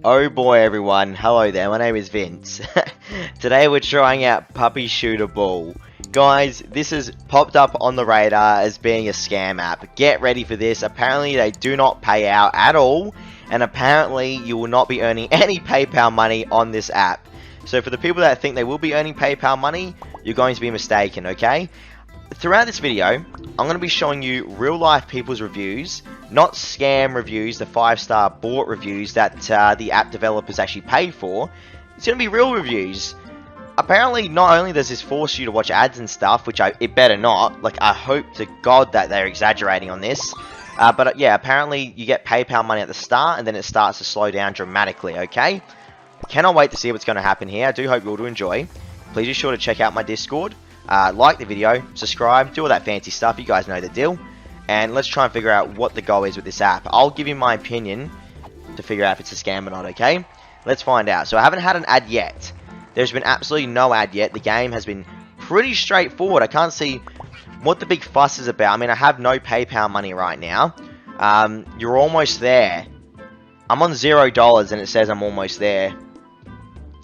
Oh boy everyone, hello there, my name is Vince. Today we're trying out Puppy Shooter Ball. Guys, this has popped up on the radar as being a scam app. Get ready for this. Apparently they do not pay out at all, and apparently you will not be earning any PayPal money on this app. So for the people that think they will be earning PayPal money, you're going to be mistaken, okay? Throughout this video, I'm going to be showing you real life people's reviews, not scam reviews, the 5-star bought reviews that the app developers actually pay for. It's going to be real reviews. Apparently, not only does this force you to watch ads and stuff, which it better not, like I hope to God that they're exaggerating on this, but yeah, apparently you get PayPal money at the start and then it starts to slow down dramatically, okay? Cannot wait to see what's going to happen here. I do hope you all do enjoy. Please be sure to check out my Discord. Like the video, subscribe, do all that fancy stuff, you guys know the deal. And let's try and figure out what the goal is with this app. I'll give you my opinion to figure out if it's a scam or not, okay? Let's find out. So I haven't had an ad yet. There's been absolutely no ad yet. The game has been pretty straightforward. I can't see what the big fuss is about. I mean, I have no PayPal money right now. You're almost there. I'm on $0 and it says I'm almost there.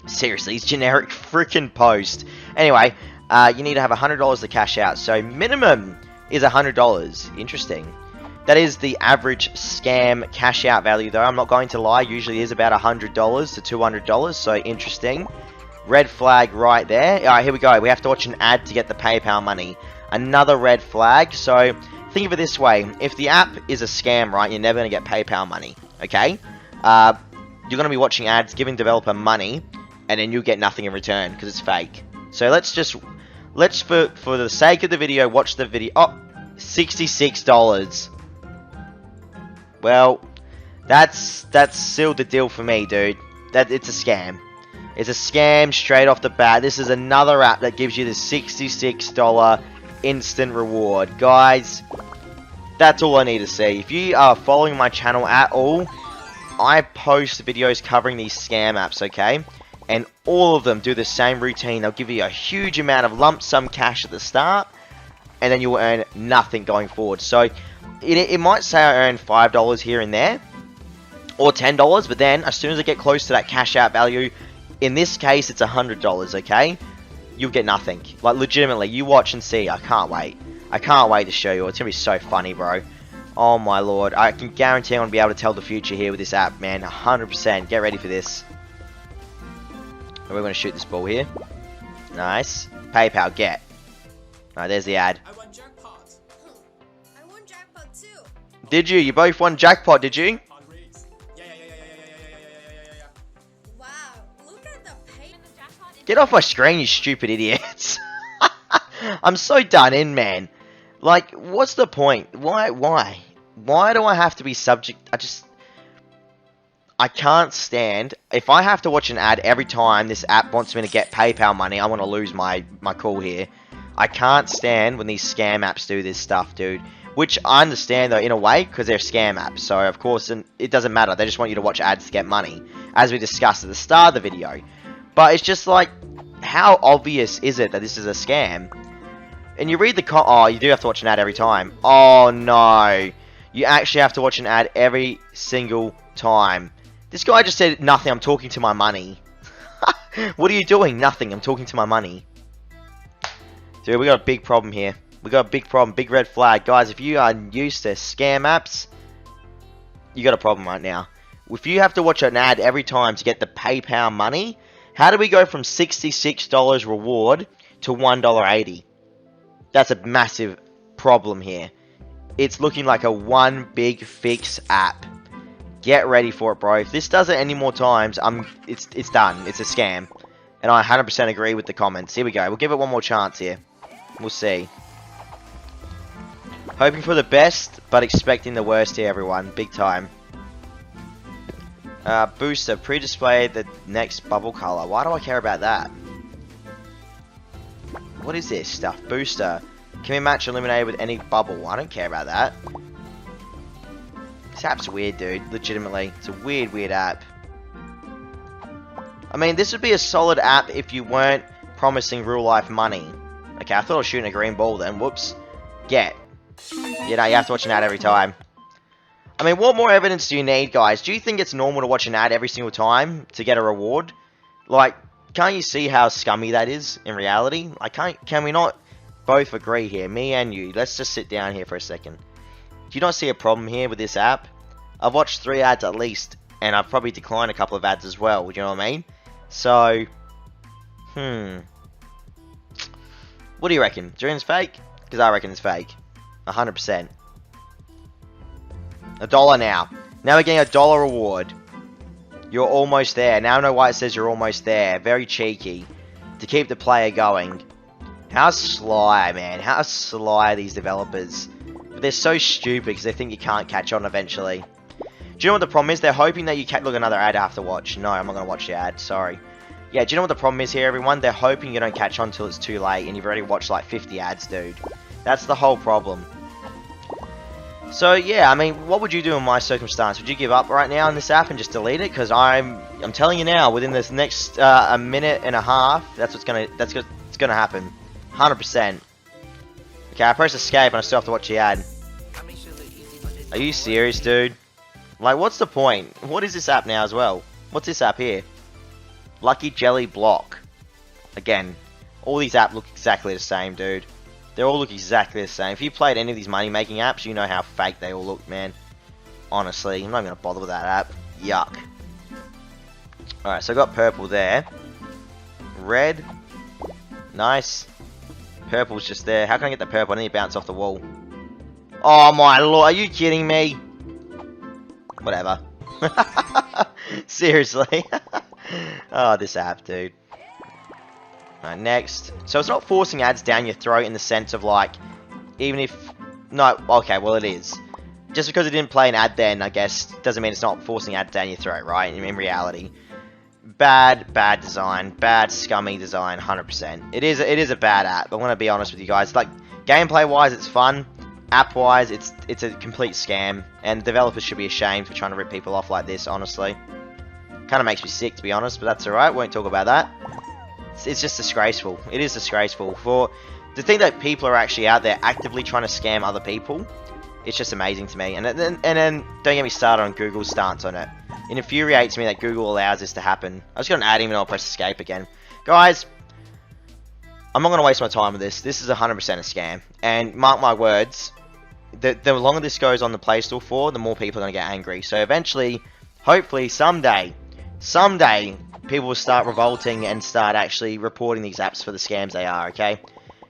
Seriously, it's generic freaking post. Anyway, you need to have $100 to cash out. So minimum is $100. Interesting. That is the average scam cash out value though. I'm not going to lie. Usually is about $100 to $200. So interesting. Red flag right there. Alright, here we go. We have to watch an ad to get the PayPal money. Another red flag. So think of it this way. If the app is a scam, right, you're never going to get PayPal money. Okay? You're going to be watching ads, giving developer money, and then you'll get nothing in return because it's fake. So let's for the sake of the video, watch the video. Oh, $66. Well, that's sealed the deal for me, dude. It's a scam. It's a scam straight off the bat. This is another app that gives you the $66 instant reward. Guys, that's all I need to see. If you are following my channel at all, I post videos covering these scam apps, okay? And all of them do the same routine. They'll give you a huge amount of lump sum cash at the start, and then you'll earn nothing going forward. So it might say I earn $5 here and there, or $10, but then as soon as I get close to that cash out value, in this case it's $100, okay? You'll get nothing. Like legitimately, you watch and see. I can't wait. I can't wait to show you. It's gonna be so funny, bro. Oh my lord. I can guarantee I'm gonna be able to tell the future here with this app, man. 100%. Get ready for this. We're going to shoot this ball here. Nice. PayPal, get. Alright, there's the ad. I won jackpot. I won jackpot too. Did you? You both won jackpot, did you? Yeah. Wow, look at the pay in the jackpot. Get off my screen, you stupid idiots. I'm so done in, man. Like, what's the point? Why? Why do I have to be subject? I can't stand. If I have to watch an ad every time this app wants me to get PayPal money, I want to lose my cool here. I can't stand when these scam apps do this stuff, dude. Which I understand, though, in a way, because they're scam apps. So, of course, it doesn't matter. They just want you to watch ads to get money, as we discussed at the start of the video. But it's just like, how obvious is it that this is a scam? And you read the oh, you do have to watch an ad every time. Oh, no. You actually have to watch an ad every single time. This guy just said, nothing, I'm talking to my money. What are you doing? Nothing, I'm talking to my money. Dude, we got a big problem here. We got a big problem, big red flag. Guys, if you are used to scam apps, you got a problem right now. If you have to watch an ad every time to get the PayPal money, how do we go from $66 reward to $1.80? That's a massive problem here. It's looking like a one big fix app. Get ready for it, bro. If this does it any more times, it's done. It's a scam. And I 100% agree with the comments. Here we go. We'll give it one more chance here. We'll see. Hoping for the best, but expecting the worst here, everyone. Big time. Booster. Pre-display the next bubble color. Why do I care about that? What is this stuff? Booster. Can we match eliminated with any bubble? I don't care about that. This app's weird, dude. Legitimately. It's a weird app. I mean, this would be a solid app if you weren't promising real-life money. Okay, I thought I was shooting a green ball then. Whoops. Get. You know, you have to watch an ad every time. I mean, what more evidence do you need, guys? Do you think it's normal to watch an ad every single time to get a reward? Like, can't you see how scummy that is in reality? Can we not both agree here, me and you? Let's just sit down here for a second. Do you not see a problem here with this app? I've watched 3 ads at least, and I've probably declined a couple of ads as well, do you know what I mean? So, what do you reckon? Do you reckon it's fake? Because I reckon it's fake. 100%. $1 now. Now we're getting $1 reward. You're almost there. Now I know why it says you're almost there. Very cheeky. To keep the player going. How sly, man. How sly are these developers. But they're so stupid because they think you can't catch on eventually. Do you know what the problem is? They're hoping that you can... Look, another ad I have to watch. No, I'm not going to watch the ad. Sorry. Yeah, do you know what the problem is here, everyone? They're hoping you don't catch on until it's too late and you've already watched like 50 ads, dude. That's the whole problem. So, yeah, I mean, what would you do in my circumstance? Would you give up right now on this app and just delete it? Because I'm telling you now, within this next a minute and a half, that's gonna happen. 100%. Okay, I press escape and I still have to watch the ad. Are you serious, dude? Like, what's the point? What is this app now as well? What's this app here? Lucky Jelly Block. Again, all these apps look exactly the same, dude. They all look exactly the same. If you played any of these money-making apps, you know how fake they all look, man. Honestly, I'm not even going to bother with that app. Yuck. Alright, so I got purple there. Red. Nice. Purple's just there. How can I get the purple? I need to bounce off the wall. Oh my lord, are you kidding me? Whatever. Seriously. Oh, this app, dude. Alright, next. So it's not forcing ads down your throat in the sense of like, even if... No, okay, well it is. Just because it didn't play an ad then, I guess, doesn't mean it's not forcing ads down your throat, right? In reality. Bad design. Bad, scummy design, 100%. It is a bad app, I want to be honest with you guys. Like, gameplay-wise, it's fun. App-wise, it's a complete scam. And developers should be ashamed for trying to rip people off like this, honestly. Kind of makes me sick, to be honest, but that's alright. Won't talk about that. It's just disgraceful. It is disgraceful. To think that people are actually out there actively trying to scam other people, it's just amazing to me. And then don't get me started on Google's stance on it. It infuriates me that Google allows this to happen. I just got an ad email and I'll press escape again. Guys, I'm not going to waste my time with this. This is 100% a scam. And mark my words, the longer this goes on the Play Store for, the more people are going to get angry. So eventually, hopefully, someday, people will start revolting and start actually reporting these apps for the scams they are, okay?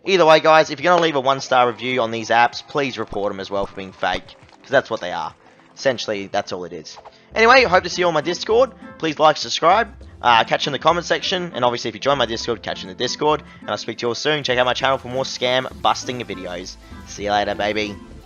Either way, guys, if you're going to leave a 1-star review on these apps, please report them as well for being fake. Because that's what they are. Essentially, that's all it is. Anyway, I hope to see you on my Discord. Please like, subscribe, catch you in the comment section. And obviously, if you join my Discord, catch you in the Discord. And I'll speak to you all soon. Check out my channel for more scam busting videos. See you later, baby.